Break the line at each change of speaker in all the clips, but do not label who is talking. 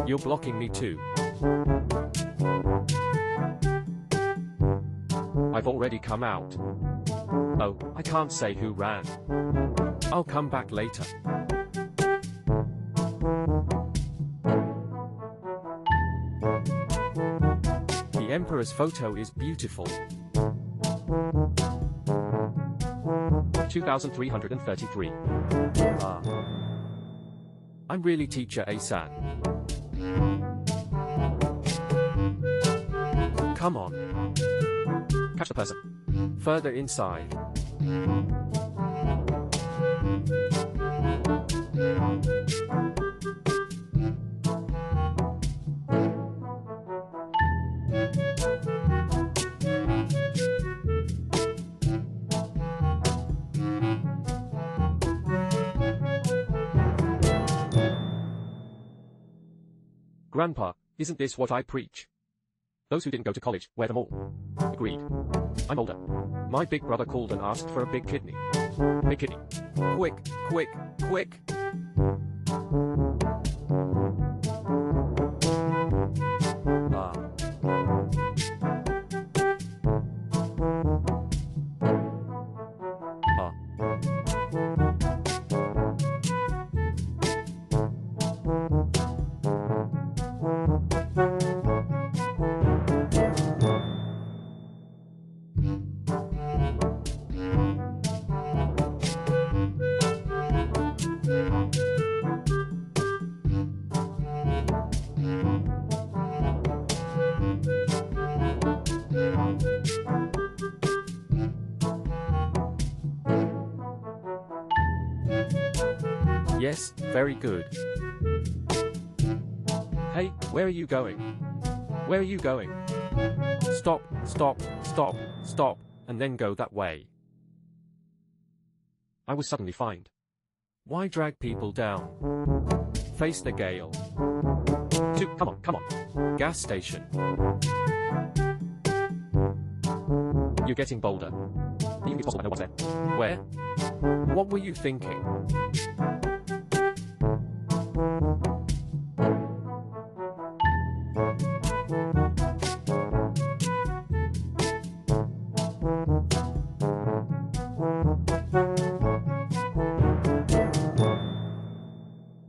You're blocking me too. I've already come out. Oh, I can't say who ran. I'll come back later. The Emperor's photo is beautiful. 2333. I'm really teacher Asan. Come on. Catch the person. Further inside. Grandpa, isn't this what I preach? Those who didn't go to college, wear them all. Agreed. I'm older. My big brother called and asked for a big kidney. Big kidney. Quick, quick, quick. Yes, very good. Hey, where are you going? Where are you going? Stop, stop, stop, stop, and then go that way. I was suddenly fined. Why drag people down? Face the gale. Come on, come on. Gas station. You're getting bolder. You think it's possible I know what's there? Where? What were you thinking?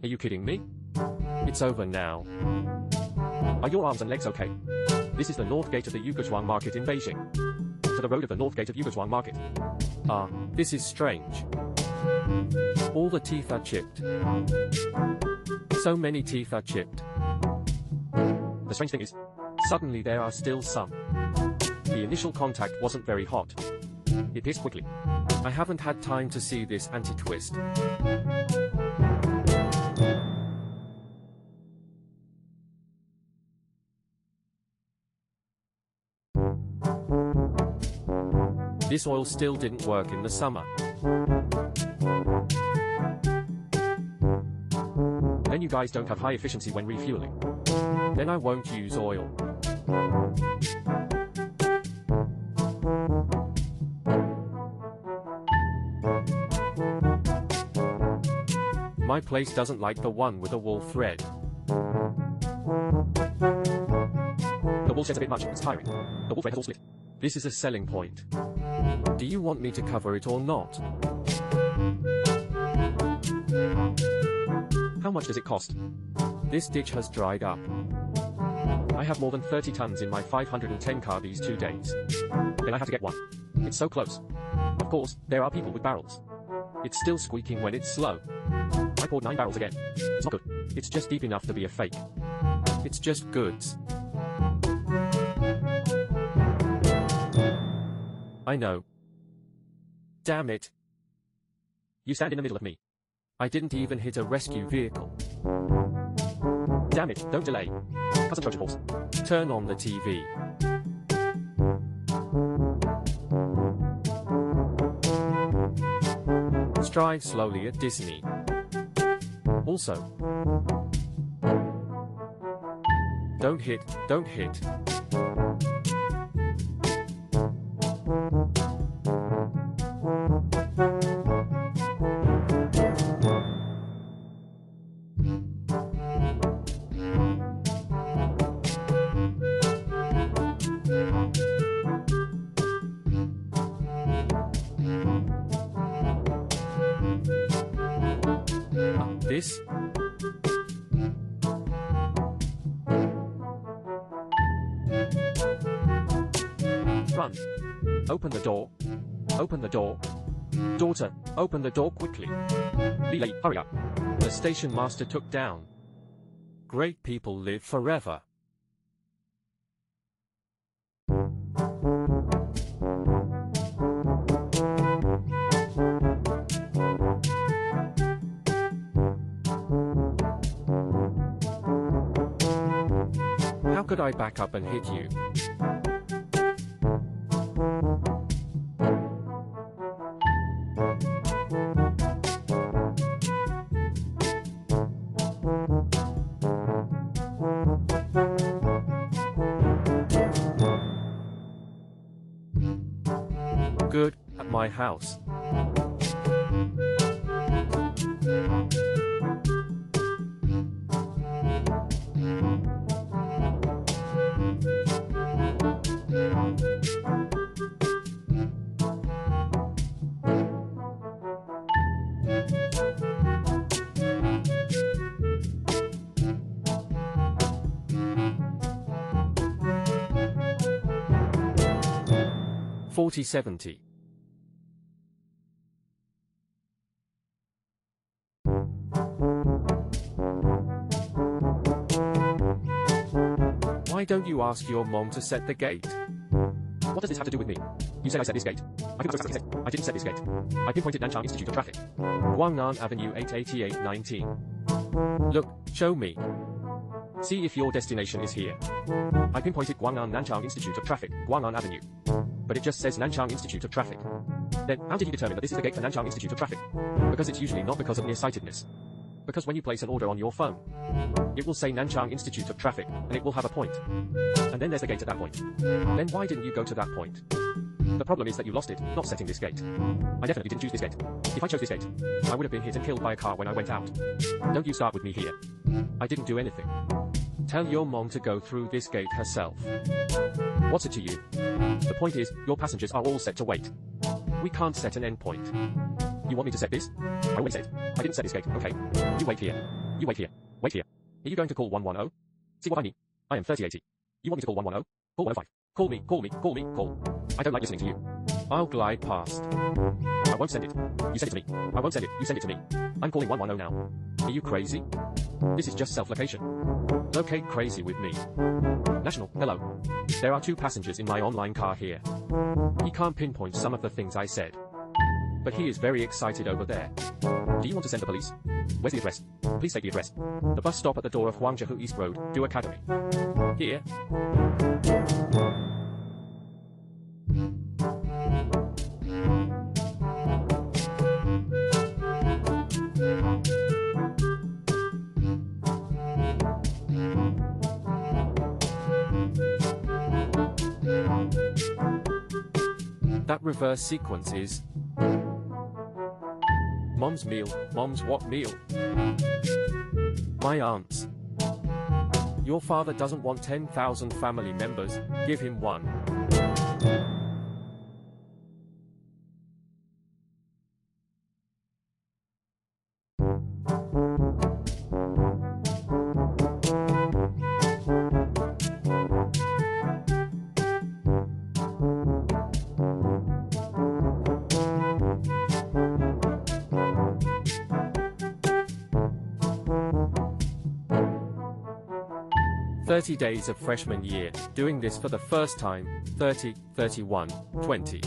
Are you kidding me? It's over now. Are your arms and legs okay? This is the north gate of the Yugozhuang market in Beijing. To the road of the north gate of Yugozhuang market. This is strange. All the teeth are chipped. So many teeth are chipped. The strange thing is, suddenly there are still some. The initial contact wasn't very hot. It pierced quickly. I haven't had time to see this anti-twist. This oil still didn't work in the summer. Then you guys don't have high efficiency when refueling. Then I won't use oil. My place doesn't like the one with the wool thread. The wool shed's a bit much, it's tiring. The wool thread has all split. This is a selling point. Do you want me to cover it or not? How much does it cost? This ditch has dried up. I have more than 30 tons in my 510 car these 2 days. Then I have to get one. It's so close. Of course, there are people with barrels. It's still squeaking when it's slow. I poured 9 barrels again. It's not good. It's just deep enough to be a fake. It's just goods. I know. Damn it. You stand in the middle of me. I didn't even hit a rescue vehicle. Damn it, don't delay. Cousin Trojan horse. Turn on the TV. Strive slowly at Disney. Also. Don't hit, don't hit. this? Run. Open the door. Open the door. Daughter, open the door quickly. Lily, hurry up. The station master took down. Great people live forever. How could I back up and hit you? Good, at my house. $40.70. Why don't you ask your mom to set the gate? What does this have to do with me? You said I set this gate. I didn't set this gate. I pinpointed Nanchang Institute of Traffic. Guangnan Avenue 88819. Look, show me. See if your destination is here. I pinpointed Guangnan Nanchang Institute of Traffic, Guangnan Avenue. But it just says Nanchang Institute of Traffic. Then, how did you determine that this is the gate for Nanchang Institute of Traffic? Because it's usually not because of nearsightedness. Because when you place an order on your phone, it will say Nanchang Institute of Traffic, and it will have a point. And then there's the gate at that point. Then why didn't you go to that point? The problem is that you lost it, not setting this gate. I definitely didn't choose this gate. If I chose this gate, I would have been hit and killed by a car when I went out. Don't you start with me here. I didn't do anything. Tell your mom to go through this gate herself. What's it to you? The point is, your passengers are all set to wait. We can't set an end point. You want me to set this? I won't set it. I didn't set this gate, okay? You wait here. You wait here. Wait here. Are you going to call 110? See what I mean? I am 3080. You want me to call 110? Call 105. Call me, call me, call me, call. I don't like listening to you. I'll glide past. I won't send it. You send it to me. I won't send it. You send it to me. I'm calling 110 now. Are you crazy? This is just self-location. Locate crazy with me. National, hello. There are 2 passengers in my online car here. He can't pinpoint some of the things I said. But he is very excited over there. Do you want to send the police? Where's the address? Please state the address. The bus stop at the door of Huangzhou East Road, Du Academy. Here. That reverse sequence is Mom's meal, Mom's what meal? My aunt's. Your father doesn't want 10,000 family members, give him 1. "30 days of freshman year, doing this for the first time, 30, 31, 20.